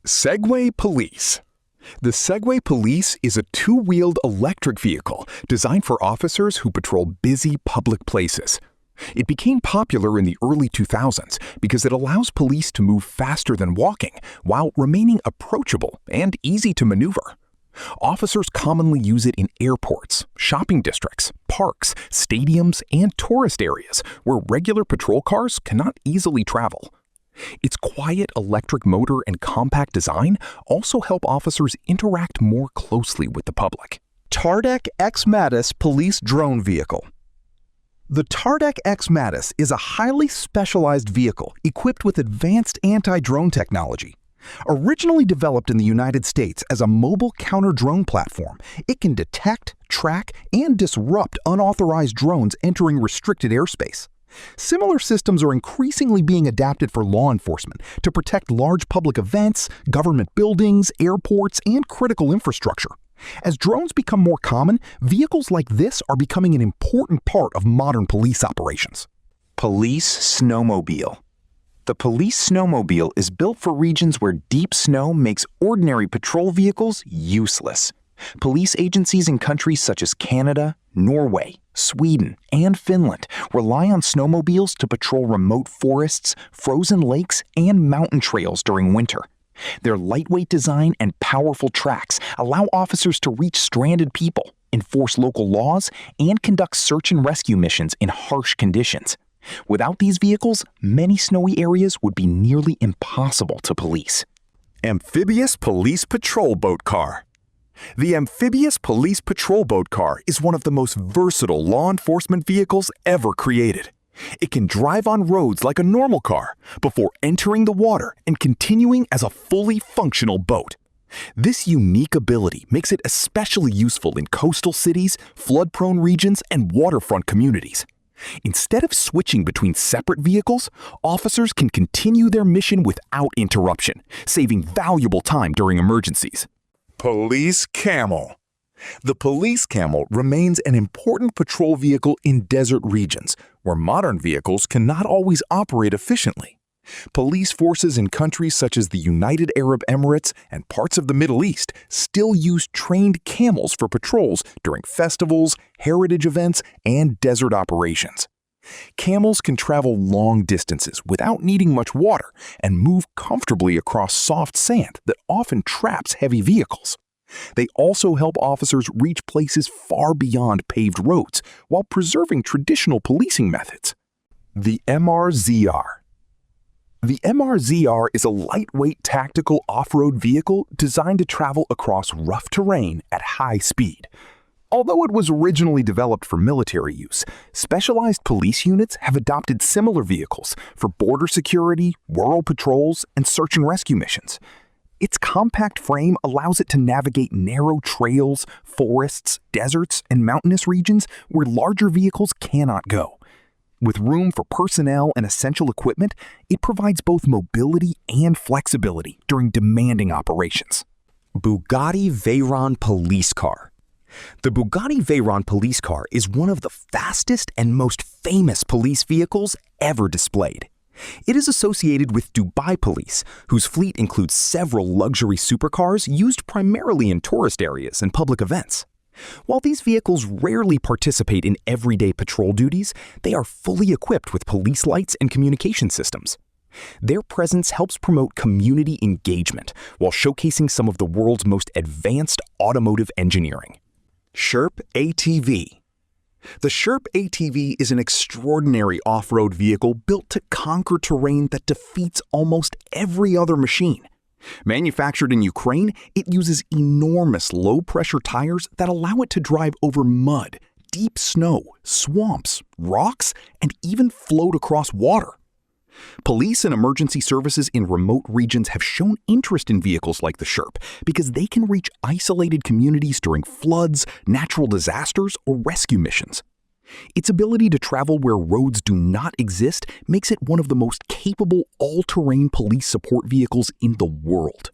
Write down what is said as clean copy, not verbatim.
Segway Police. The Segway Police is a two-wheeled electric vehicle designed for officers who patrol busy public places. It became popular in the early 2000s because it allows police to move faster than walking while remaining approachable and easy to maneuver. Officers commonly use it in airports, shopping districts, parks, stadiums, and tourist areas where regular patrol cars cannot easily travel. Its quiet electric motor and compact design also help officers interact more closely with the public. TARDEC X-MADIS Police Drone Vehicle. The TARDEC X-MADIS is a highly specialized vehicle equipped with advanced anti-drone technology. Originally developed in the United States as a mobile counter-drone platform, it can detect, track, and disrupt unauthorized drones entering restricted airspace. Similar systems are increasingly being adapted for law enforcement to protect large public events, government buildings, airports, and critical infrastructure. As drones become more common, vehicles like this are becoming an important part of modern police operations. Police Snowmobile. The police snowmobile is built for regions where deep snow makes ordinary patrol vehicles useless. Police agencies in countries such as Canada, Norway, Sweden, and Finland rely on snowmobiles to patrol remote forests, frozen lakes, and mountain trails during winter. Their lightweight design and powerful tracks allow officers to reach stranded people, enforce local laws, and conduct search and rescue missions in harsh conditions. Without these vehicles, many snowy areas would be nearly impossible to police. Amphibious Police Patrol Boat-Car. The Amphibious Police Patrol Boat-Car is one of the most versatile law enforcement vehicles ever created. It can drive on roads like a normal car before entering the water and continuing as a fully functional boat. This unique ability makes it especially useful in coastal cities, flood-prone regions, and waterfront communities. Instead of switching between separate vehicles, officers can continue their mission without interruption, saving valuable time during emergencies. Police Camel. The Police Camel remains an important patrol vehicle in desert regions where modern vehicles cannot always operate efficiently. Police forces in countries such as the United Arab Emirates and parts of the Middle East still use trained camels for patrols during festivals, heritage events, and desert operations. Camels can travel long distances without needing much water and move comfortably across soft sand that often traps heavy vehicles. They also help officers reach places far beyond paved roads while preserving traditional policing methods. The MRZR. The MRZR is a lightweight tactical off-road vehicle designed to travel across rough terrain at high speed. Although it was originally developed for military use, specialized police units have adopted similar vehicles for border security, rural patrols, and search and rescue missions. Its compact frame allows it to navigate narrow trails, forests, deserts, and mountainous regions where larger vehicles cannot go. With room for personnel and essential equipment, it provides both mobility and flexibility during demanding operations. Bugatti Veyron Police Car. The Bugatti Veyron Police Car is one of the fastest and most famous police vehicles ever displayed. It is associated with Dubai Police, whose fleet includes several luxury supercars used primarily in tourist areas and public events. While these vehicles rarely participate in everyday patrol duties, they are fully equipped with police lights and communication systems. Their presence helps promote community engagement while showcasing some of the world's most advanced automotive engineering. Sherp ATV. The Sherp ATV is an extraordinary off-road vehicle built to conquer terrain that defeats almost every other machine. Manufactured in Ukraine, it uses enormous low-pressure tires that allow it to drive over mud, deep snow, swamps, rocks, and even float across water. Police and emergency services in remote regions have shown interest in vehicles like the Sherp because they can reach isolated communities during floods, natural disasters, or rescue missions. Its ability to travel where roads do not exist makes it one of the most capable all-terrain police support vehicles in the world.